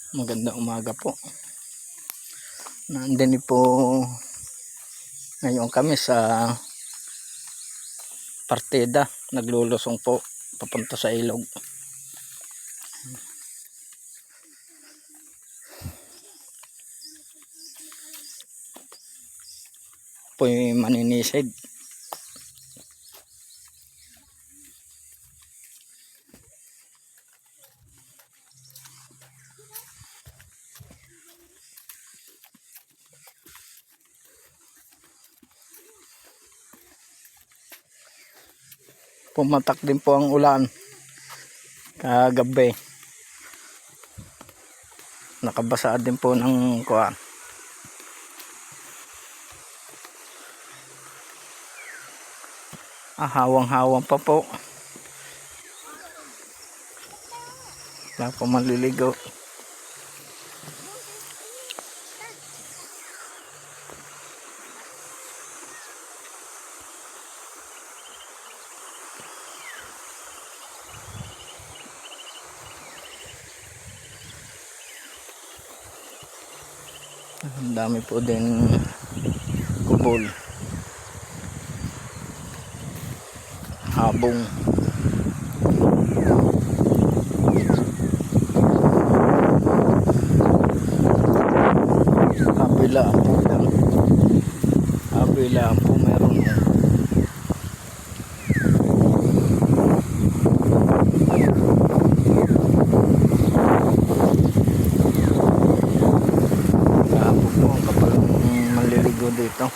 Magandang umaga po. Nandun po ngayon kami sa partida. Naglulusong po papunta sa ilog. Po yung maninisid. Pumatak din po ang ulan kagabi. Nakabasa din po ng kuwan. Hawang-hawang pa po. Wala po maliligo. Ang dami po din kubol, habong. Kabila po meron dito.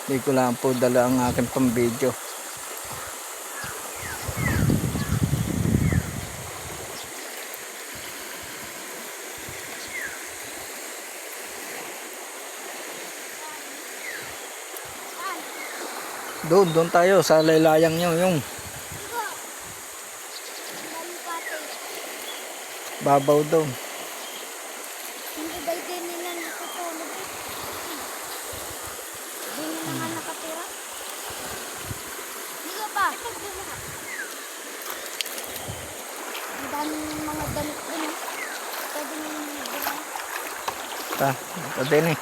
Hindi ko lang po dala ang aking pang video. Doon tayo sa laylayang nyo, yung babaw doon. Mga damit din. Pwede nyo nagdala. Ito din eh.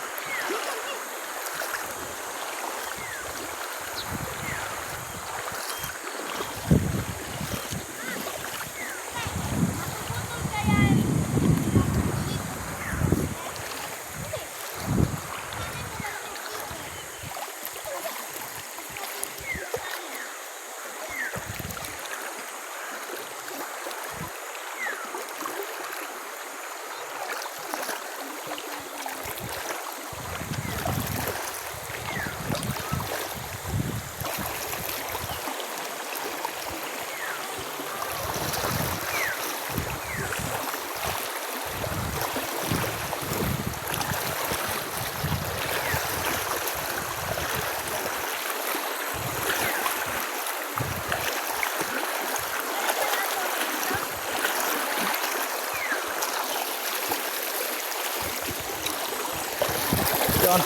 Yan.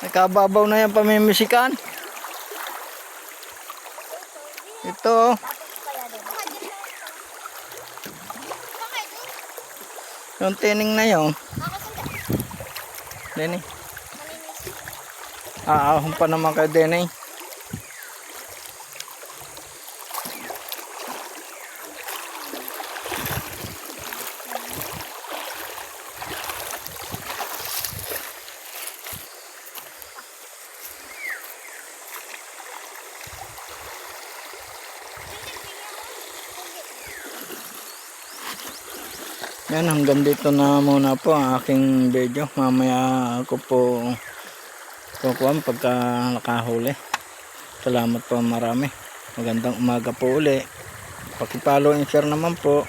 Nakababaw na yan pamimisikan. Ito. Yung tining na yun. Denny. Ahon pa naman kay Denny. Yan, hanggang dito na muna po ang aking video. Mamaya ako po kukuha pagka nakahuli. Salamat po marami. Magandang umaga po uli. Paki-follow and share naman po.